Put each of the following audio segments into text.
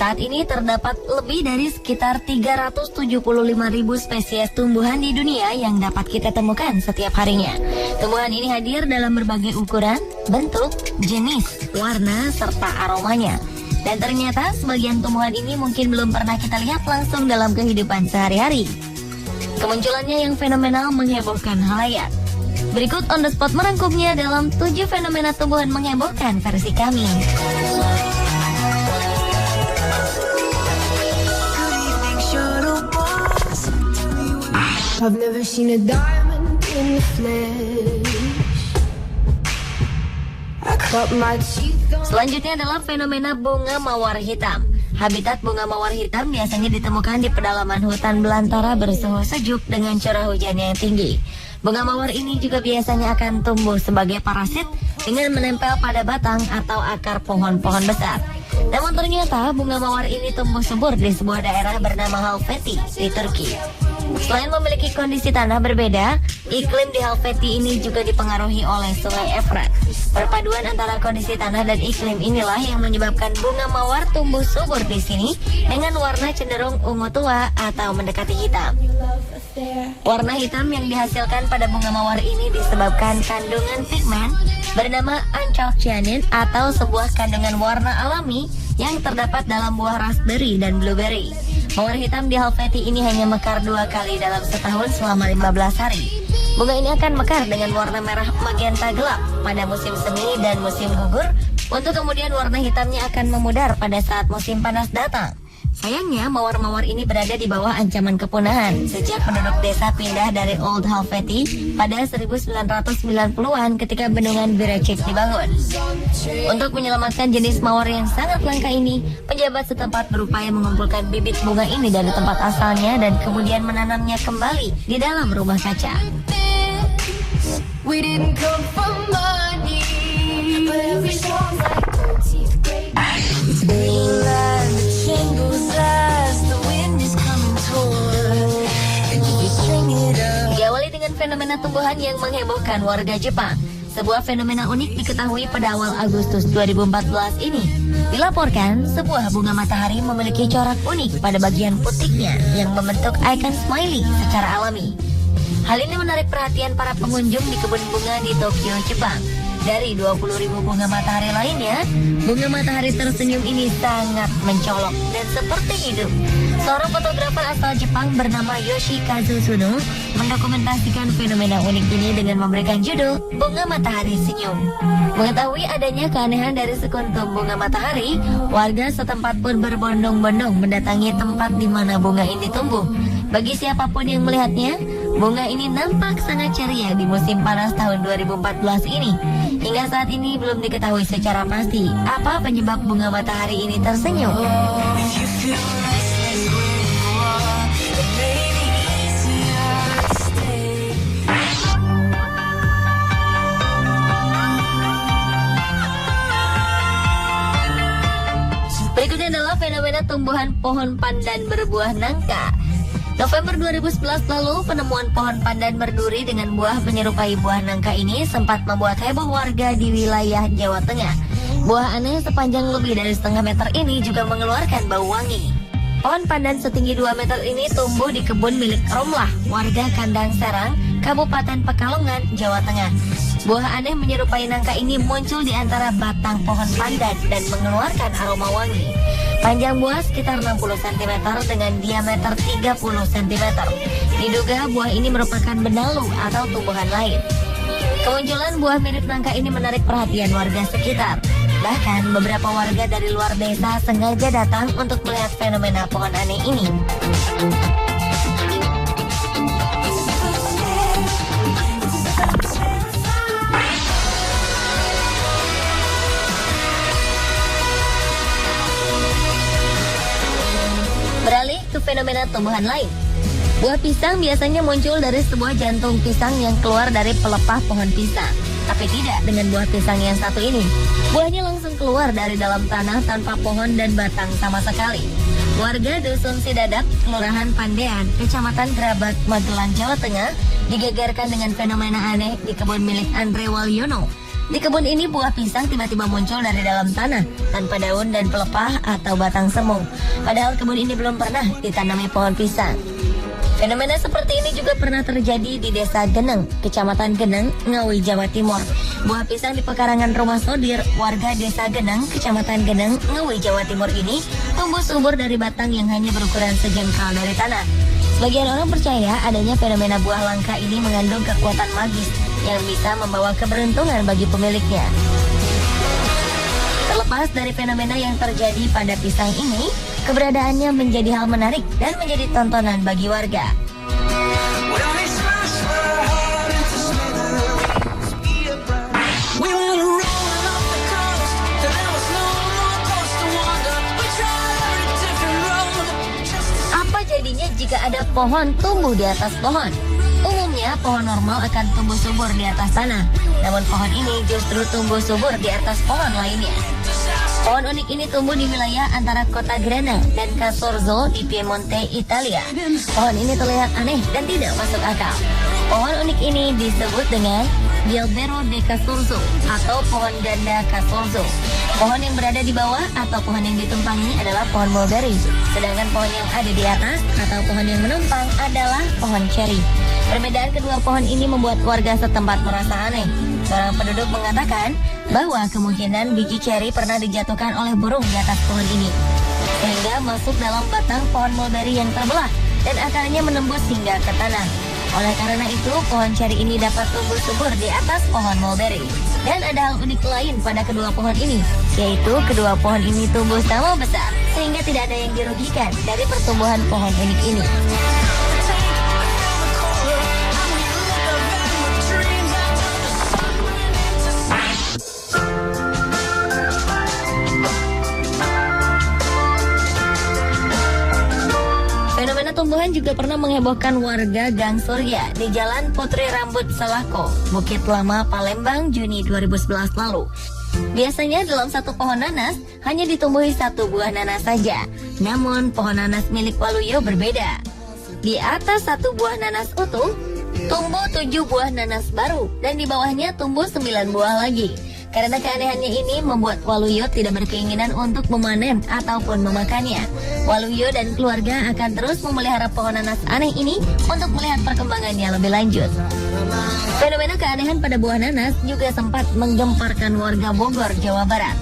Saat ini terdapat lebih dari sekitar 375.000 spesies tumbuhan di dunia yang dapat kita temukan setiap harinya. Tumbuhan ini hadir dalam berbagai ukuran, bentuk, jenis, warna, serta aromanya. Dan ternyata sebagian tumbuhan ini mungkin belum pernah kita lihat langsung dalam kehidupan sehari-hari. Kemunculannya yang fenomenal menghebohkan halayak. Berikut On The Spot merangkumnya dalam 7 fenomena tumbuhan menghebohkan versi kami. I've never seen a diamond in the flesh. I cut my teeth on... Selanjutnya adalah fenomena bunga mawar hitam. Habitat bunga mawar hitam biasanya ditemukan di pedalaman hutan belantara bersuhu sejuk dengan curah hujan yang tinggi. Bunga mawar ini juga biasanya akan tumbuh sebagai parasit dengan menempel pada batang atau akar pohon-pohon besar. Namun ternyata bunga mawar ini tumbuh subur di sebuah daerah bernama Halfeti di Turki. Selain memiliki kondisi tanah berbeda, iklim di Halfeti ini juga dipengaruhi oleh sungai Efrat. Perpaduan antara kondisi tanah dan iklim inilah yang menyebabkan bunga mawar tumbuh subur di sini dengan warna cenderung ungu tua atau mendekati hitam. Warna hitam yang dihasilkan pada bunga mawar ini disebabkan kandungan pigmen bernama anthoxyanin atau sebuah kandungan warna alami yang terdapat dalam buah raspberry dan blueberry. Mawar hitam di Halfeti ini hanya mekar 2 kali dalam setahun selama 15 hari. Bunga ini akan mekar dengan warna merah magenta gelap pada musim semi dan musim gugur, untuk kemudian warna hitamnya akan memudar pada saat musim panas datang. Sayangnya, mawar-mawar ini berada di bawah ancaman kepunahan sejak penduduk desa pindah dari Old Halfeti pada 1990-an ketika bendungan Birecik dibangun. Untuk menyelamatkan jenis mawar yang sangat langka ini, pejabat setempat berupaya mengumpulkan bibit bunga ini dari tempat asalnya dan kemudian menanamnya kembali di dalam rumah kaca. We didn't come from money, but every song's like 13th grade. It's green line, the chain goes as the wind is coming toward, and you string it up. Diawali dengan fenomena tumbuhan yang menghebohkan warga Jepang. Sebuah fenomena unik diketahui pada awal Agustus 2014 ini. Dilaporkan, sebuah bunga matahari memiliki corak unik pada bagian putiknya yang membentuk ikon smiley secara alami. Hal ini menarik perhatian para pengunjung di kebun bunga di Tokyo, Jepang. Dari 20.000 bunga matahari lainnya, bunga matahari tersenyum ini sangat mencolok dan seperti hidup. Seorang fotografer asal Jepang bernama Yoshikazu Tsuno mendokumentasikan fenomena unik ini dengan memberikan judul Bunga Matahari Senyum. Mengetahui adanya keanehan dari sekuntum bunga matahari, warga setempat pun berbondong-bondong mendatangi tempat di mana bunga ini tumbuh. Bagi siapapun yang melihatnya, bunga ini nampak sangat ceria di musim panas tahun 2014 ini. Hingga saat ini belum diketahui secara pasti apa penyebab bunga matahari ini tersenyum. Berikutnya adalah fenomena tumbuhan pohon pandan berbuah nangka. November 2011 lalu, penemuan pohon pandan berduri dengan buah menyerupai buah nangka ini sempat membuat heboh warga di wilayah Jawa Tengah. Buah aneh sepanjang lebih dari setengah meter ini juga mengeluarkan bau wangi. Pohon pandan setinggi 2 meter ini tumbuh di kebun milik Romlah, warga Kandang Serang, Kabupaten Pekalongan, Jawa Tengah. Buah aneh menyerupai nangka ini muncul di antara batang pohon pandan dan mengeluarkan aroma wangi. Panjang buah sekitar 60 cm dengan diameter 30 cm. Diduga buah ini merupakan benalu atau tumbuhan lain. Kemunculan buah mirip nangka ini menarik perhatian warga sekitar. Bahkan beberapa warga dari luar desa sengaja datang untuk melihat fenomena pohon aneh ini. Beralih ke fenomena tumbuhan lain. Buah pisang biasanya muncul dari sebuah jantung pisang yang keluar dari pelepah pohon pisang. Tapi tidak dengan buah pisang yang satu ini. Buahnya langsung keluar dari dalam tanah tanpa pohon dan batang sama sekali. Warga Dusun Sidadak, Kelurahan Pandean, Kecamatan Grabak, Magelang, Jawa Tengah, digegerkan dengan fenomena aneh di kebun milik Andre Walyono. Di kebun ini buah pisang tiba-tiba muncul dari dalam tanah tanpa daun dan pelepah atau batang semu. Padahal kebun ini belum pernah ditanami pohon pisang. Fenomena seperti ini juga pernah terjadi di Desa Geneng, Kecamatan Geneng, Ngawi, Jawa Timur. Buah pisang di pekarangan rumah Sodir, warga Desa Geneng, Kecamatan Geneng, Ngawi, Jawa Timur ini tumbuh subur dari batang yang hanya berukuran sejengkal dari tanah. Sebagian orang percaya adanya fenomena buah langka ini mengandung kekuatan magis yang bisa membawa keberuntungan bagi pemiliknya. Terlepas dari fenomena yang terjadi pada pisang ini, keberadaannya menjadi hal menarik dan menjadi tontonan bagi warga. Apa jadinya jika ada pohon tumbuh di atas pohon? Umumnya pohon normal akan tumbuh subur di atas tanah, namun pohon ini justru tumbuh subur di atas pohon lainnya. Pohon unik ini tumbuh di wilayah antara kota Grana dan Casorzo di Piemonte, Italia. Pohon ini terlihat aneh dan tidak masuk akal. Pohon unik ini disebut dengan Gilbero de Casorzo atau pohon ganda Casorzo. Pohon yang berada di bawah atau pohon yang ditumpangi adalah pohon mulberry, sedangkan pohon yang ada di atas atau pohon yang menumpang adalah pohon cherry. Perbedaan kedua pohon ini membuat warga setempat merasa aneh. Seorang penduduk mengatakan bahwa kemungkinan biji ceri pernah dijatuhkan oleh burung di atas pohon ini, sehingga masuk dalam batang pohon mulberry yang terbelah dan akarnya menembus hingga ke tanah. Oleh karena itu, pohon ceri ini dapat tumbuh subur di atas pohon mulberry. Dan ada hal unik lain pada kedua pohon ini, yaitu kedua pohon ini tumbuh sama besar, sehingga tidak ada yang dirugikan dari pertumbuhan pohon unik ini. Fenomena tumbuhan juga pernah menghebohkan warga Gang Surya di Jalan Putri Rambut Salako, Bukit Lama, Palembang, Juni 2011 lalu. Biasanya dalam satu pohon nanas hanya ditumbuhi satu buah nanas saja. Namun pohon nanas milik Waluyo berbeda. Di atas satu buah nanas utuh, tumbuh 7 buah nanas baru dan di bawahnya tumbuh 9 buah lagi. Karena keanehannya ini membuat Waluyo tidak berkeinginan untuk memanen ataupun memakannya. Waluyo dan keluarga akan terus memelihara pohon nanas aneh ini untuk melihat perkembangannya lebih lanjut. Fenomena keanehan pada buah nanas juga sempat menggemparkan warga Bogor, Jawa Barat.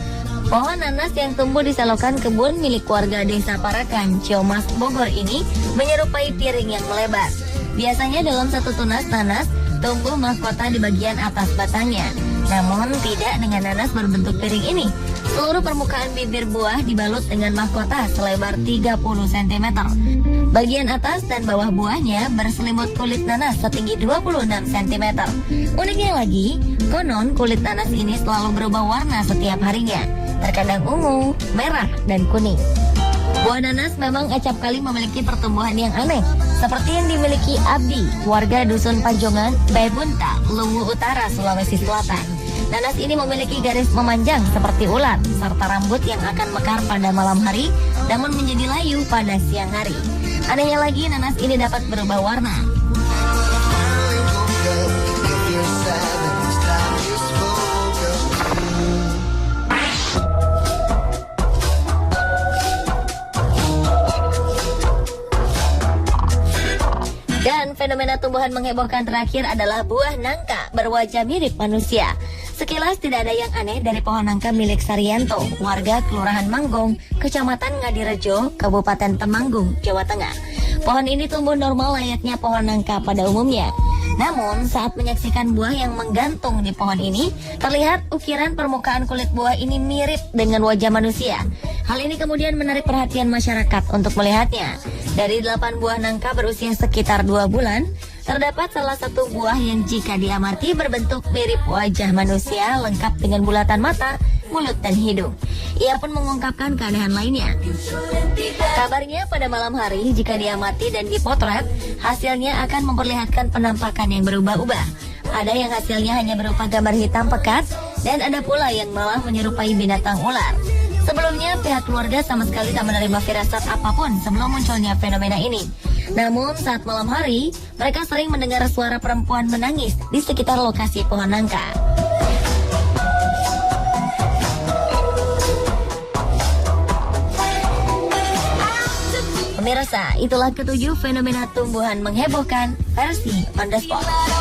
Pohon nanas yang tumbuh di selokan kebun milik warga Desa Parakan, Ciomas, Bogor ini menyerupai piring yang melebar. Biasanya dalam satu tunas nanas tumbuh mahkota di bagian atas batangnya. Namun tidak dengan nanas berbentuk piring ini. Seluruh permukaan bibir buah dibalut dengan mahkota selebar 30 cm. Bagian atas dan bawah buahnya berselimut kulit nanas setinggi 26 cm. Uniknya lagi, konon kulit nanas ini selalu berubah warna setiap harinya. Terkadang ungu, merah, dan kuning. Buah nanas memang acap kali memiliki pertumbuhan yang aneh, seperti yang dimiliki Abdi, warga Dusun Pajongan, Baibunta, Luwu Utara, Sulawesi Selatan. Nanas ini memiliki garis memanjang seperti ular, serta rambut yang akan mekar pada malam hari, namun menjadi layu pada siang hari. Anehnya lagi, nanas ini dapat berubah warna. Dan fenomena tumbuhan menghebohkan terakhir adalah buah nangka berwajah mirip manusia. Sekilas tidak ada yang aneh dari pohon nangka milik Saryanto, warga Kelurahan Manggong, Kecamatan Ngadirejo, Kabupaten Temanggung, Jawa Tengah. Pohon ini tumbuh normal layaknya pohon nangka pada umumnya. Namun saat menyaksikan buah yang menggantung di pohon ini, terlihat ukiran permukaan kulit buah ini mirip dengan wajah manusia. Hal ini kemudian menarik perhatian masyarakat untuk melihatnya. Dari 8 buah nangka berusia sekitar 2 bulan, terdapat salah satu buah yang jika diamati berbentuk mirip wajah manusia lengkap dengan bulatan mata, mulut, dan hidung. Ia pun mengungkapkan keanehan lainnya. Kabarnya pada malam hari jika diamati dan dipotret, hasilnya akan memperlihatkan penampakan yang berubah-ubah. Ada yang hasilnya hanya berupa gambar hitam pekat, dan ada pula yang malah menyerupai binatang ular. Sebelumnya, pihak keluarga sama sekali tak menerima firasat apapun sebelum munculnya fenomena ini. Namun, saat malam hari, mereka sering mendengar suara perempuan menangis di sekitar lokasi pohon nangka. Pemirsa, itulah ketujuh fenomena tumbuhan menghebohkan versi On The Spot.